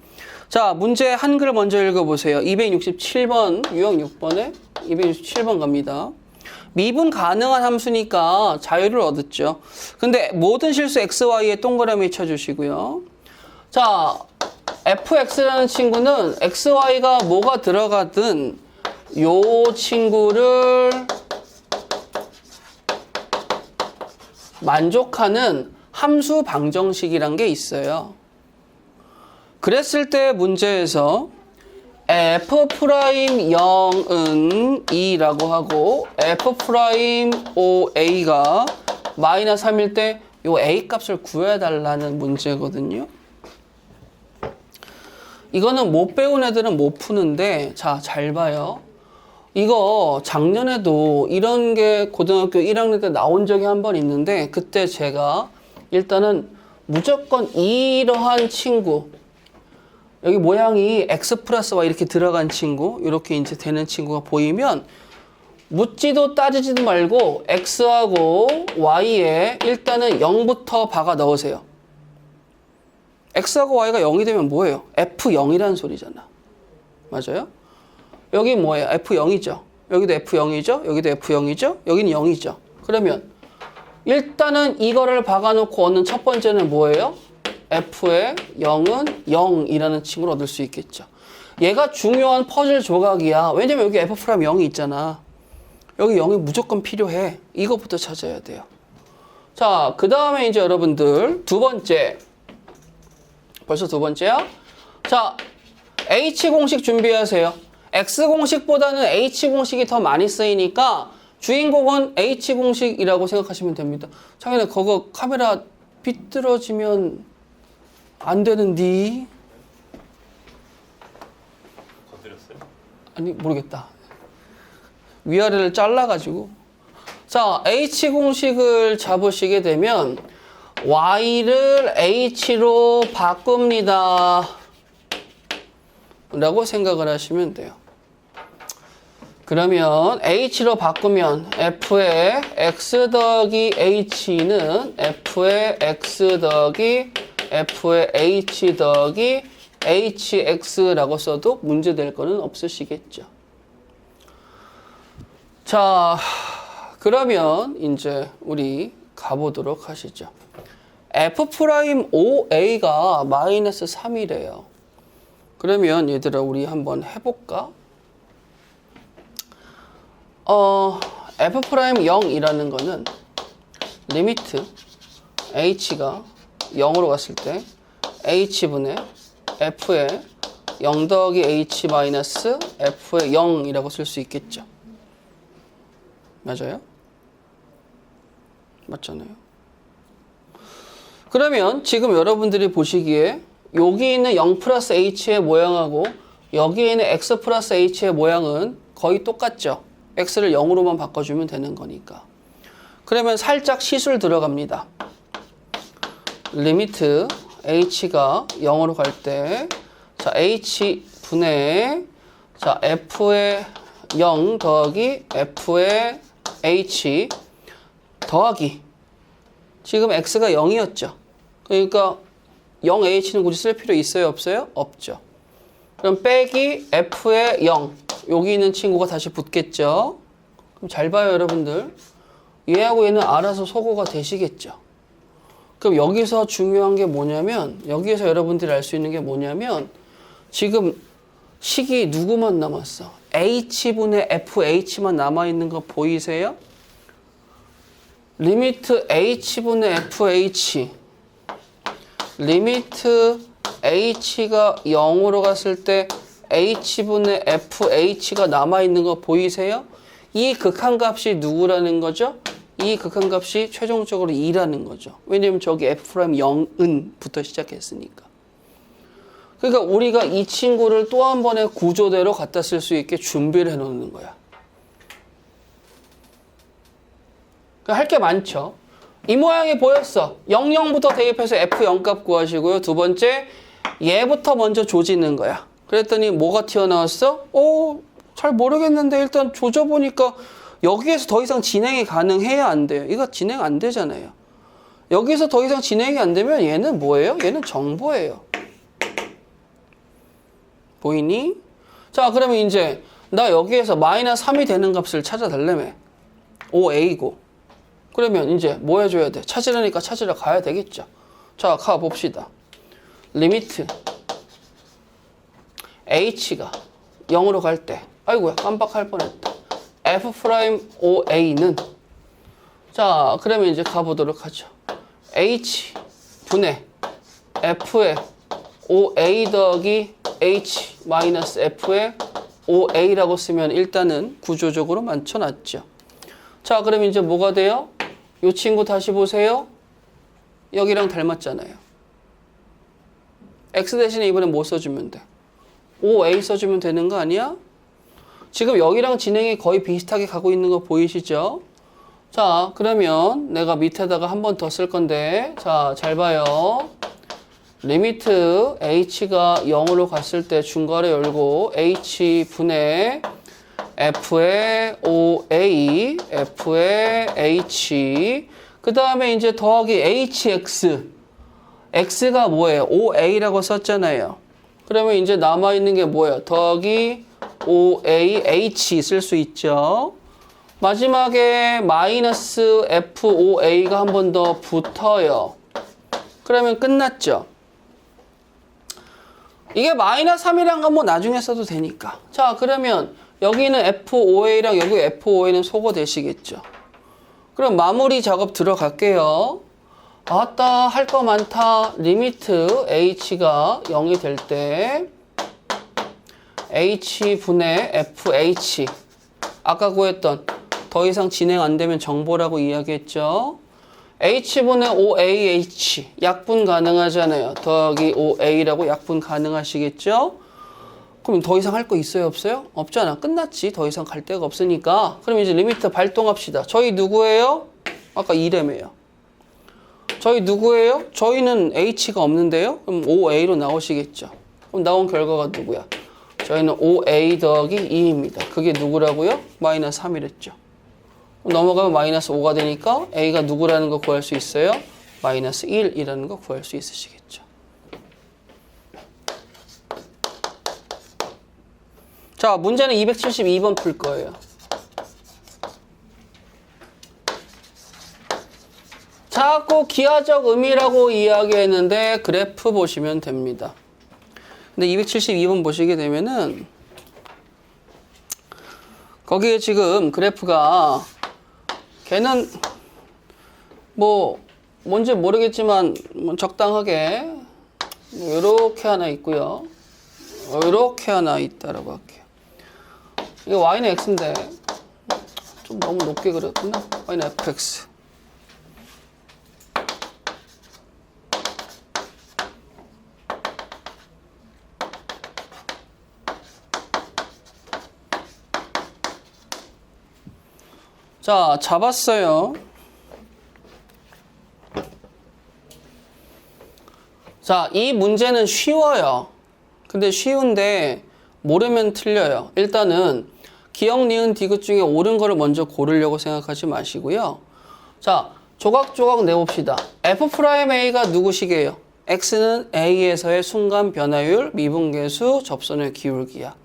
자, 문제 한글 먼저 읽어보세요. 267번 유형 6번에 267번 갑니다. 미분 가능한 함수니까 자유를 얻었죠. 근데 모든 실수 xy에 동그라미 쳐주시고요. 자, fx라는 친구는 xy가 뭐가 들어가든 요 친구를 만족하는 함수 방정식이란 게 있어요. 그랬을 때 문제에서 f'0은 2라고 하고 f'5a가 마이너스 3일 때 요 a 값을 구해달라는 문제거든요. 이거는 못 배운 애들은 못 푸는데, 자, 잘 봐요. 이거 작년에도 이런 게 고등학교 1학년 때 나온 적이 한 번 있는데, 그때 제가 일단은 무조건 이러한 친구, 여기 모양이 x 플러스 y 이렇게 들어간 친구, 이렇게 이제 되는 친구가 보이면 묻지도 따지지도 말고 x하고 y에 일단은 0부터 박아 넣으세요. x하고 y가 0이 되면 뭐예요? f0이라는 소리잖아. 맞아요? 여기 뭐예요? f0이죠. 여기도 f0이죠. 여기도 f0이죠. 여기는 0이죠. 그러면 일단은 이거를 박아놓고 얻는 첫 번째는 뭐예요? f의 0은 0이라는 친구를 얻을 수 있겠죠. 얘가 중요한 퍼즐 조각이야. 왜냐면 여기 f' 0이 있잖아. 여기 0이 무조건 필요해. 이거부터 찾아야 돼요. 자, 그 다음에 이제 여러분들 두 번째. 벌써 두 번째야? 자, H공식 준비하세요. X공식보다는 H공식이 더 많이 쓰이니까 주인공은 H공식이라고 생각하시면 됩니다. 창현아, 그거 카메라 비뚤어지면 안 되는디? 건드렸어요? 아니, 모르겠다. 위아래를 잘라가지고. 자, H공식을 잡으시게 되면 Y를 H로 바꿉니다. 라고 생각을 하시면 돼요. 그러면 H로 바꾸면 F의 X 더하기 H는 F의 X 더하기 F의 H 더하기 HX라고 써도 문제될 거는 없으시겠죠. 자, 그러면 이제 우리 가보도록 하시죠. F'OA가 마이너스 3이래요. 그러면 얘들아 우리 한번 해볼까? F'0이라는 거는 리미트 H가 0으로 갔을 때 H분의 F의 0 더하기 H 마이너스 F의 0이라고 쓸 수 있겠죠. 맞아요? 맞잖아요. 그러면 지금 여러분들이 보시기에 여기 있는 0 플러스 H의 모양하고 여기에 있는 X 플러스 H의 모양은 거의 똑같죠. X를 0으로만 바꿔주면 되는 거니까. 그러면 살짝 시술 들어갑니다. 리미트 H가 0으로 갈 때, 자, H분의, 자, F의 0 더하기 F의 H 더하기. 지금 X가 0이었죠. 그러니까 0H는 굳이 쓸 필요 있어요? 없어요? 없죠. 그럼 빼기 F의 0. 여기 있는 친구가 다시 붙겠죠. 그럼 잘 봐요, 여러분들. 얘하고 얘는 알아서 소거가 되시겠죠. 그럼 여기서 중요한 게 뭐냐면, 여기에서 여러분들이 알 수 있는 게 뭐냐면, 지금 식이 누구만 남았어? H분의 FH만 남아있는 거 보이세요? 리미트 H분의 FH. 리미트 H가 0으로 갔을 때 H분의 FH가 남아있는 거 보이세요? 이 극한값이 누구라는 거죠? 이 극한값이 최종적으로 2라는 거죠. 왜냐면 저기 F'0은 부터 시작했으니까. 그러니까 우리가 이 친구를 또 한 번의 구조대로 갖다 쓸 수 있게 준비를 해놓는 거야. 그러니까 할 게 많죠. 이 모양이 보였어. 00부터 대입해서 F0 값 구하시고요. 두 번째, 얘부터 먼저 조지는 거야. 그랬더니 뭐가 튀어나왔어? 잘 모르겠는데 일단 조져보니까 여기에서 더 이상 진행이 가능해야 안 돼요. 이거 진행 안 되잖아요. 여기서 더 이상 진행이 안 되면 얘는 뭐예요? 얘는 정보예요. 보이니? 자, 그러면 이제 나 여기에서 마이너스 3이 되는 값을 찾아달라며. OA고. 그러면 이제 뭐 해줘야 돼? 찾으려니까 찾으러 가야 되겠죠. 자, 가봅시다. 리미트 H가 0으로 갈 때, 아이고야, 깜빡할 뻔했다. F'OA는, 자, 그러면 이제 가보도록 하죠. H 분의 F의 OA 더하기 H 마이너스 F의 OA라고 쓰면 일단은 구조적으로 맞춰놨죠. 자, 그럼 이제 뭐가 돼요? 이 친구 다시 보세요. 여기랑 닮았잖아요. X 대신에 이번엔 뭐 써주면 돼? OA 써주면 되는 거 아니야? 지금 여기랑 진행이 거의 비슷하게 가고 있는 거 보이시죠? 자, 그러면 내가 밑에다가 한 번 더 쓸 건데, 자, 잘 봐요. 리미트 H가 0으로 갔을 때 중괄호 열고 H 분의 F의 OA, F의 H, 그 다음에 이제 더하기 HX. X가 뭐예요? OA라고 썼잖아요. 그러면 이제 남아있는 게 뭐예요? 더하기 OAH 쓸 수 있죠. 마지막에 마이너스 FOA가 한 번 더 붙어요. 그러면 끝났죠. 이게 마이너스 3이란 건 뭐 나중에 써도 되니까. 자, 그러면 여기는 FOA랑 여기 FOA는 소거되시겠죠. 그럼 마무리 작업 들어갈게요. 아따, 할 거 많다. 리미트 H가 0이 될 때 H분의 FH, 아까 구했던 더 이상 진행 안 되면 정보라고 이야기했죠. H분의 OAH, 약분 가능하잖아요. 더하기 OA라고 약분 가능하시겠죠? 그럼 더 이상 할 거 있어요, 없어요? 없잖아. 끝났지. 더 이상 갈 데가 없으니까. 그럼 이제 리미트 발동합시다. 저희 누구예요? 아까 2램이에요. 저희 누구예요? 저희는 H가 없는데요? 그럼 OA로 나오시겠죠. 그럼 나온 결과가 누구야? 저희는 OA 더하기 2입니다. 그게 누구라고요? 마이너스 3이랬죠. 넘어가면 마이너스 5가 되니까 A가 누구라는 거 구할 수 있어요? 마이너스 1이라는 거 구할 수 있으시겠죠. 자, 문제는 272번 풀 거예요. 자꾸 기하적 의미라고 이야기했는데 그래프 보시면 됩니다. 근데 272번 보시게 되면은 거기에 지금 그래프가 걔는 뭐 뭔지 모르겠지만 뭐 적당하게 이렇게 하나 있고요. 이렇게 하나 있다라고 할게요. 이게 y는 x인데 좀 너무 높게 그렸구나. y는 fx. 자, 잡았어요. 자, 이 문제는 쉬워요. 근데 쉬운데 모르면 틀려요. 일단은 기역, 니은, 디귿 중에 옳은 거를 먼저 고르려고 생각하지 마시고요. 자, 조각조각 내봅시다. F'A가 누구시게요? X는 A에서의 순간 변화율, 미분계수, 접선의 기울기야.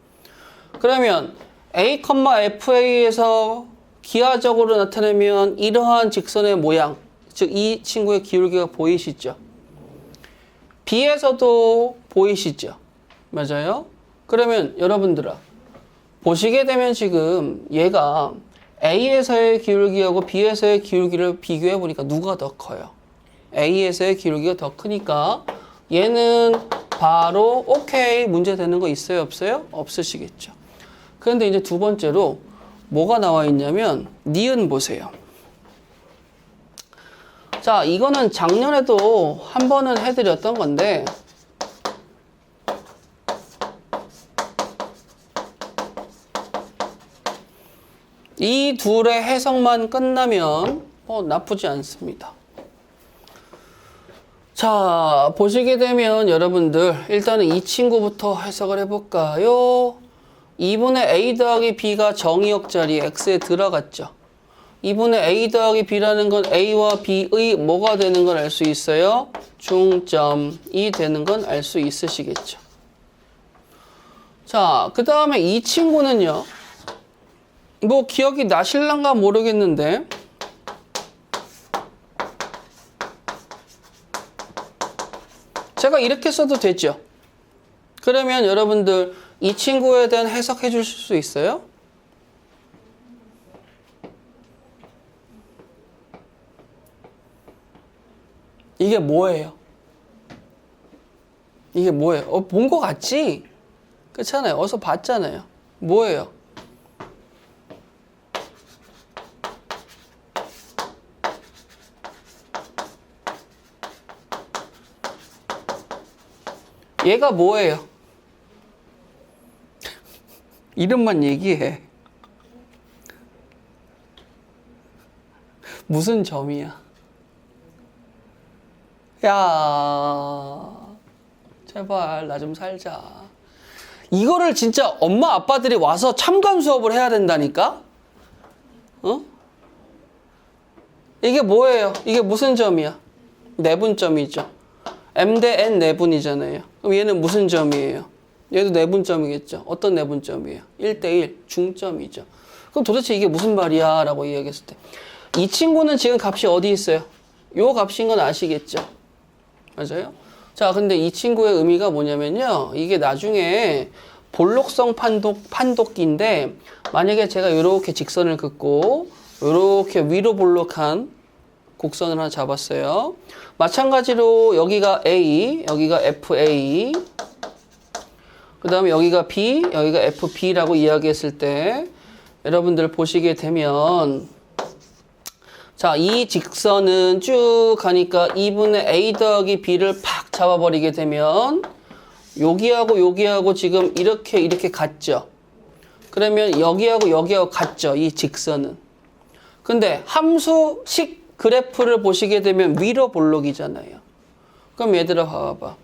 그러면 A, FA에서 기하적으로 나타내면 이러한 직선의 모양, 즉 이 친구의 기울기가 보이시죠? B에서도 보이시죠? 맞아요? 그러면 여러분들아, 보시게 되면 지금 얘가 A에서의 기울기하고 B에서의 기울기를 비교해 보니까 누가 더 커요? A에서의 기울기가 더 크니까 얘는 바로 오케이 문제 되는 거 있어요? 없어요? 없으시겠죠. 그런데 이제 두 번째로 뭐가 나와 있냐면 니은 보세요. 자, 이거는 작년에도 한 번은 해드렸던 건데 이 둘의 해석만 끝나면 나쁘지 않습니다. 자, 보시게 되면 여러분들 일단은 이 친구부터 해석을 해볼까요? 2분의 A 더하기 B가 정의역 자리에 X에 들어갔죠. 2분의 A 더하기 B라는 건 A와 B의 뭐가 되는 걸 알 수 있어요? 중점이 되는 건 알 수 있으시겠죠. 자, 그 다음에 이 친구는요. 뭐 기억이 나실란가 모르겠는데 제가 이렇게 써도 되죠. 그러면 여러분들 이 친구에 대한 해석해 주실 수 있어요? 이게 뭐예요? 이게 뭐예요? 본 거 같지? 그렇잖아요. 어디서 봤잖아요. 뭐예요? 얘가 뭐예요? 이름만 얘기해. 무슨 점이야? 야, 제발 나 좀 살자. 이거를 진짜 엄마 아빠들이 와서 참관 수업을 해야 된다니까? 어? 이게 뭐예요? 이게 무슨 점이야? 내분점이죠. M 대 N 내분이잖아요. 그럼 얘는 무슨 점이에요? 얘도 내분점이겠죠. 어떤 내분점이에요? 1대1 중점이죠. 그럼 도대체 이게 무슨 말이야? 라고 이야기했을 때 이 친구는 지금 값이 어디 있어요? 요 값인 건 아시겠죠? 맞아요? 자, 근데 이 친구의 의미가 뭐냐면요. 이게 나중에 볼록성 판독기인데 만약에 제가 이렇게 직선을 긋고 이렇게 위로 볼록한 곡선을 하나 잡았어요. 마찬가지로 여기가 A, 여기가 FA, 그 다음에 여기가 B, 여기가 FB라고 이야기했을 때 여러분들 보시게 되면 자, 이 직선은 쭉 가니까 2분의 A 더하기 B를 팍 잡아버리게 되면 여기하고 여기하고 지금 이렇게 같죠? 그러면 여기하고 같죠? 이 직선은. 근데 함수식 그래프를 보시게 되면 위로 볼록이잖아요. 그럼 얘들아 봐봐.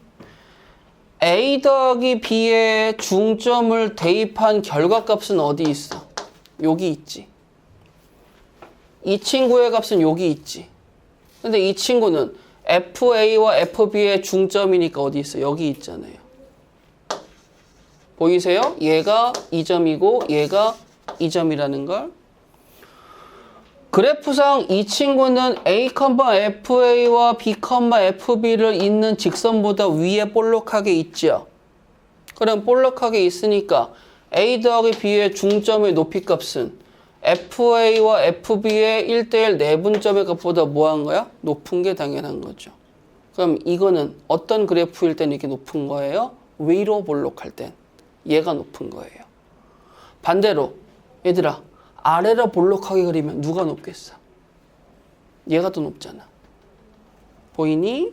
A 더하기 B의 중점을 대입한 결과값은 어디 있어? 여기 있지. 이 친구의 값은 여기 있지. 근데 이 친구는 FA와 FB의 중점이니까 어디 있어? 여기 있잖아요. 보이세요? 얘가 2점이고 얘가 2점이라는 걸. 그래프상 이 친구는 A, FA와 B, FB를 잇는 직선보다 위에 볼록하게 있죠. 그럼 볼록하게 있으니까 A 더하기 B의 중점의 높이값은 FA와 FB의 1대1 내분점의 값보다 뭐한 거야? 높은 게 당연한 거죠. 그럼 이거는 어떤 그래프일 땐 이렇게 높은 거예요? 위로 볼록할 땐 얘가 높은 거예요. 반대로 얘들아 아래로 볼록하게 그리면 누가 높겠어? 얘가 더 높잖아. 보이니?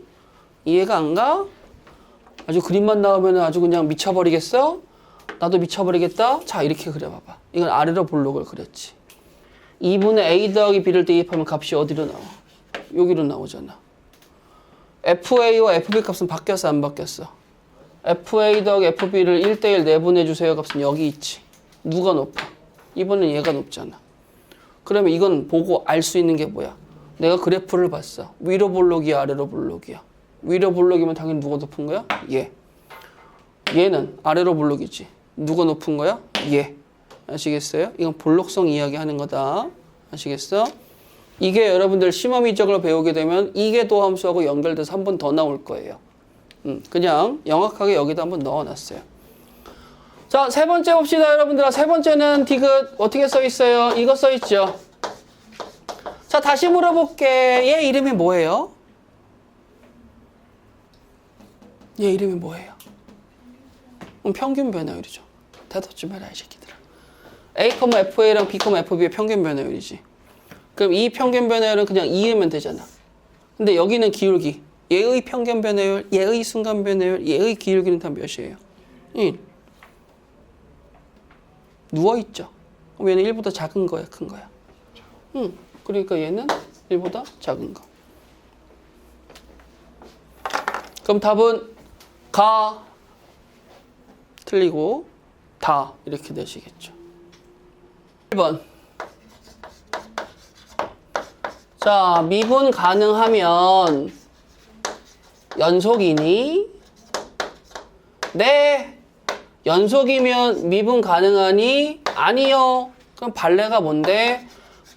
이해가 안 가? 아주 그림만 나오면 아주 그냥 미쳐버리겠어? 나도 미쳐버리겠다? 자, 이렇게 그려봐봐. 이건 아래로 볼록을 그렸지. 2분의 A 더하기 B를 대입하면 값이 어디로 나와? 여기로 나오잖아. FA와 FB 값은 바뀌었어, 안 바뀌었어? FA 더하기 FB를 1대1 내분해주세요 값은 여기 있지. 누가 높아? 이번엔 얘가 높잖아. 그러면 이건 보고 알 수 있는 게 뭐야? 내가 그래프를 봤어. 위로 볼록이야, 아래로 볼록이야. 위로 볼록이면 당연히 누가 높은 거야? 얘. 얘는 아래로 볼록이지. 누가 높은 거야? 얘. 아시겠어요? 이건 볼록성 이야기 하는 거다. 아시겠어? 이게 여러분들 심화 이적을 배우게 되면 이게 도함수하고 연결돼서 한 번 더 나올 거예요. 그냥 영악하게 여기다 한번 넣어놨어요. 자, 세 번째 봅시다, 여러분들아. 세 번째는 디귿 어떻게 써 있어요? 이거 써 있죠? 자, 다시 물어볼게. 얘 이름이 뭐예요? 얘 이름이 뭐예요? 평균 변화율이죠. 대답 좀 해라, 이 새끼들아. A, FA랑 B, FB의 평균 변화율이지. 그럼 이 평균 변화율은 그냥 2이면 되잖아. 근데 여기는 기울기. 얘의 평균 변화율, 얘의 순간 변화율, 얘의 기울기는 다 몇이에요? 1. 누워있죠. 그럼 얘는 1보다 작은 거야, 큰 거야? 그러니까 얘는 1보다 작은 거. 그럼 답은 가, 틀리고 다 이렇게 되시겠죠. 1번. 자, 미분 가능하면 연속이니? 네. 연속이면 미분 가능하니? 아니요. 그럼 발레가 뭔데?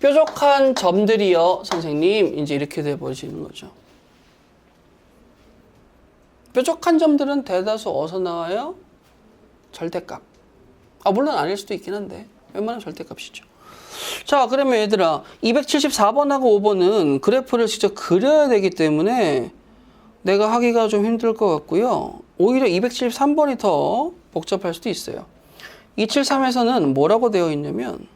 뾰족한 점들이요. 선생님, 이제 이렇게 돼버리시는 거죠. 뾰족한 점들은 대다수 어디서 나와요? 절대값. 물론 아닐 수도 있긴 한데 웬만하면 절대값이죠. 자, 그러면 얘들아 274번하고 5번은 그래프를 직접 그려야 되기 때문에 내가 하기가 좀 힘들 것 같고요. 오히려 273번이 더 복잡할 수도 있어요. 273에서는 뭐라고 되어 있냐면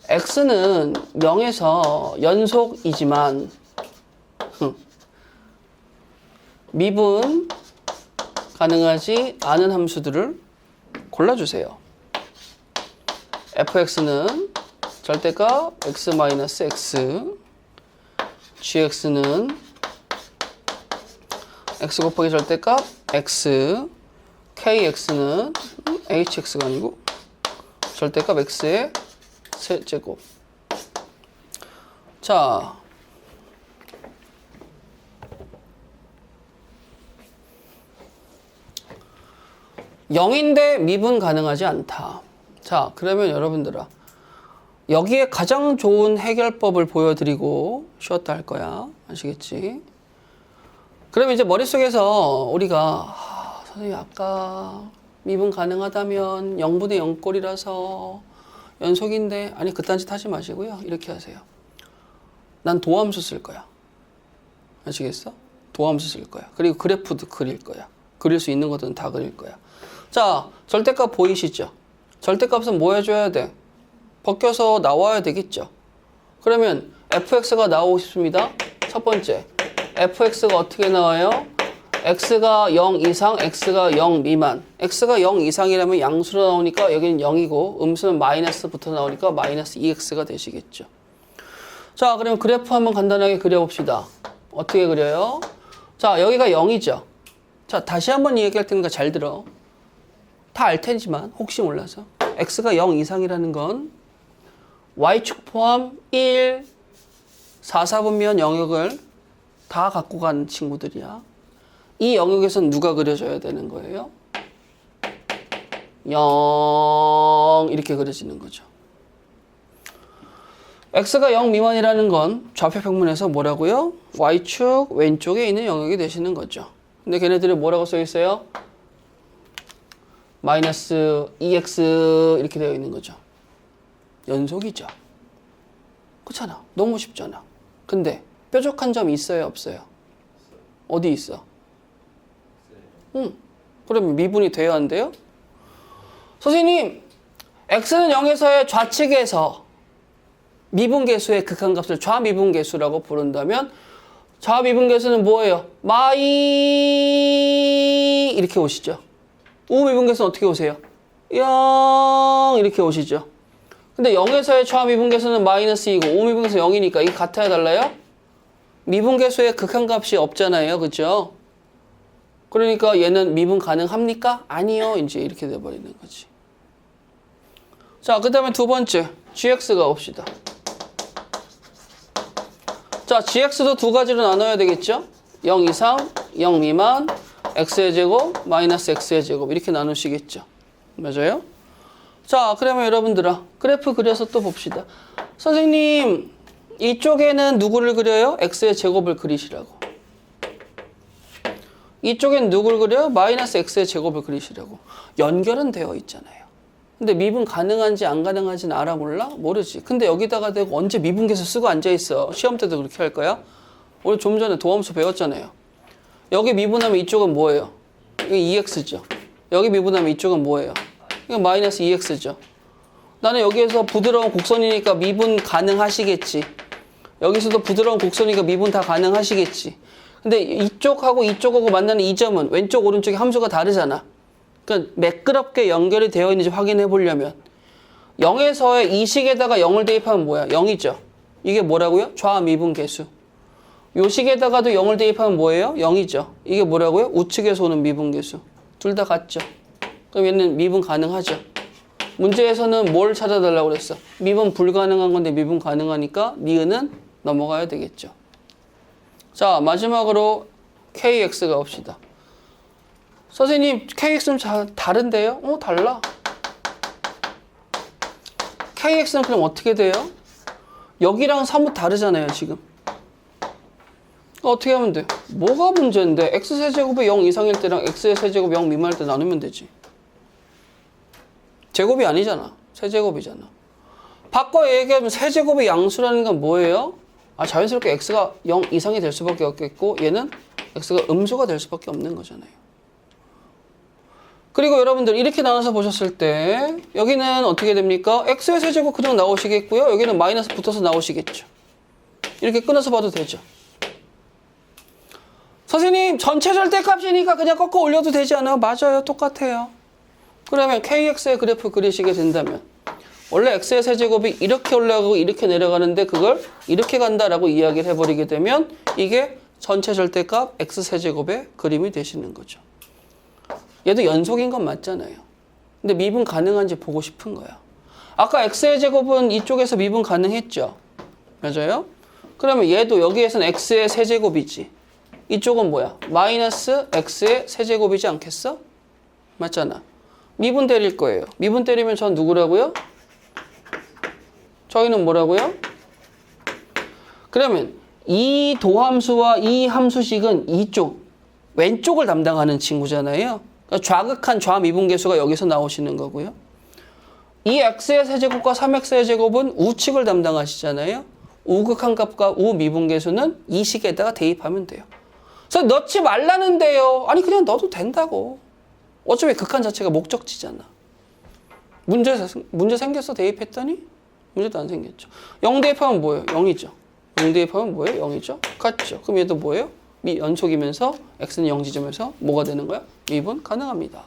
x는 0에서 연속이지만 미분 가능하지 않은 함수들을 골라주세요. fx는 절대값 x-x, gx는 x 곱하기 절대값 x, kx는 hx가 아니고 절대값 x의 세제곱. 자, (0인데) 미분 가능하지 않다. 자, 그러면 여러분들아 여기에 가장 좋은 해결법을 보여드리고 쉬었다 할 거야. 아시겠지? 그럼 이제 머릿속에서 우리가 선생님 아까 미분 가능하다면 0분의 0꼴이라서 연속인데, 아니 그딴 짓 하지 마시고요. 이렇게 하세요. 난 도함수 쓸 거야. 아시겠어? 도함수 쓸 거야. 그리고 그래프도 그릴 거야. 그릴 수 있는 것들은 다 그릴 거야. 자, 절대값 보이시죠? 절대값은 뭐 해줘야 돼? 벗겨서 나와야 되겠죠. 그러면 fx가 나오고 싶습니다. 첫 번째, fx가 어떻게 나와요? x가 0 이상, x가 0 미만. x가 0 이상이라면 양수로 나오니까 여기는 0이고 음수는 마이너스부터 나오니까 마이너스 2x가 되시겠죠. 자, 그러면 그래프 한번 간단하게 그려봅시다. 어떻게 그려요? 자, 여기가 0이죠. 자, 다시 한번 얘기할 테니까 잘 들어. 다 알 테지만 혹시 몰라서 x가 0 이상이라는 건 y축 포함 1, 4, 4분면 영역을 다 갖고 간 친구들이야. 이 영역에선 누가 그려져야 되는 거예요? 0 이렇게 그려지는 거죠. x가 0 미만이라는 건 좌표 평면에서 뭐라고요? y축 왼쪽에 있는 영역이 되시는 거죠. 근데 걔네들이 뭐라고 써 있어요? 마이너스 2x 이렇게 되어 있는 거죠. 연속이죠. 그렇잖아. 너무 쉽잖아. 근데 뾰족한 점이 있어요, 없어요? 어디 있어? 그러면 미분이 돼야 한대요? 선생님, x는 0에서의 좌측에서 미분계수의 극한값을 좌미분계수라고 부른다면 좌미분계수는 뭐예요? 마이 이렇게 오시죠. 우미분계수는 어떻게 오세요? 0 이렇게 오시죠. 근데 0에서의 좌미분계수는 마이너스이고 우미분계수 0이니까 이게 같아야 달라요? 미분계수의 극한값이 없잖아요. 그죠? 그러니까 얘는 미분 가능합니까? 아니요. 이제 이렇게 돼버리는 거지. 자, 그 다음에 두 번째 gx가 옵시다. 자, gx도 두 가지로 나눠야 되겠죠? 0 이상, 0 미만, x의 제곱, 마이너스 x의 제곱 이렇게 나누시겠죠? 맞아요? 자, 그러면 여러분들아 그래프 그려서 또 봅시다. 선생님, 이쪽에는 누구를 그려요? x의 제곱을 그리시라고. 이쪽엔 누굴 그려요? 마이너스 x의 제곱을 그리시라고. 연결은 되어 있잖아요. 근데 미분 가능한지 안 가능한지는 알아 몰라? 모르지. 근데 여기다가 대고 언제 미분계수 쓰고 앉아있어? 시험 때도 그렇게 할 거야? 우리 좀 전에 도함수 배웠잖아요. 여기 미분하면 이쪽은 뭐예요? 이거 2x죠. 여기 미분하면 이쪽은 뭐예요? 이거 마이너스 2x죠. 나는 여기에서 부드러운 곡선이니까 미분 가능하시겠지. 여기서도 부드러운 곡선이니까 미분 다 가능하시겠지. 근데 이쪽하고 이쪽하고 만나는 이 점은 왼쪽 오른쪽의 함수가 다르잖아. 그러니까 매끄럽게 연결이 되어 있는지 확인해 보려면 0에서의 이 식에다가 0을 대입하면 뭐야? 0이죠. 이게 뭐라고요? 좌미분계수. 요 식에다가도 0을 대입하면 뭐예요? 0이죠. 이게 뭐라고요? 우측에서 오는 미분계수. 둘 다 같죠. 그럼 얘는 미분 가능하죠. 문제에서는 뭘 찾아달라고 그랬어? 미분 불가능한 건데 미분 가능하니까 니은은 넘어가야 되겠죠. 자, 마지막으로 kx가 옵시다. 선생님 kx는 다른데요? 달라. kx는 그럼 어떻게 돼요? 여기랑 사뭇 다르잖아요 지금. 어떻게 하면 돼? 뭐가 문제인데? x세제곱이 0 이상일 때랑 x의 세제곱 0 미만일 때 나누면 되지. 제곱이 아니잖아. 세제곱이잖아. 바꿔 얘기하면 세제곱의 양수라는 건 뭐예요? 자연스럽게 x가 0 이상이 될 수밖에 없겠고 얘는 x가 음수가 될 수밖에 없는 거잖아요. 그리고 여러분들 이렇게 나눠서 보셨을 때 여기는 어떻게 됩니까? x의 세제곱 그냥 나오시겠고요. 여기는 마이너스 붙어서 나오시겠죠. 이렇게 끊어서 봐도 되죠. 선생님 전체 절대값이니까 그냥 꺾어 올려도 되지 않아요? 맞아요. 똑같아요. 그러면 kx의 그래프 그리시게 된다면 원래 x의 세제곱이 이렇게 올라가고 이렇게 내려가는데 그걸 이렇게 간다라고 이야기를 해버리게 되면 이게 전체 절대값 x세제곱의 그림이 되시는 거죠. 얘도 연속인 건 맞잖아요. 근데 미분 가능한지 보고 싶은 거야. 아까 x의 제곱은 이쪽에서 미분 가능했죠. 맞아요? 그러면 얘도 여기에서는 x의 세제곱이지. 이쪽은 뭐야? 마이너스 x의 세제곱이지 않겠어? 맞잖아. 미분 때릴 거예요. 미분 때리면 전 누구라고요? 저희는 뭐라고요? 그러면 이 도함수와 이 함수식은 이쪽 왼쪽을 담당하는 친구잖아요. 그러니까 좌극한 좌미분계수가 여기서 나오시는 거고요. 이 x의 세제곱과 3x의 제곱은 우측을 담당하시잖아요. 우극한 값과 우미분계수는 이 식에다가 대입하면 돼요. 그래서 넣지 말라는데요. 아니 그냥 넣어도 된다고. 어차피 극한 자체가 목적지잖아. 문제 생겼어 대입했더니 문제도 안 생겼죠. 0 대입하면 뭐예요? 0이죠. 0 대입하면 뭐예요? 0이죠. 같죠. 그럼 얘도 뭐예요? 연속이면서 x는 0 지점에서 뭐가 되는 거야? 미분 가능합니다.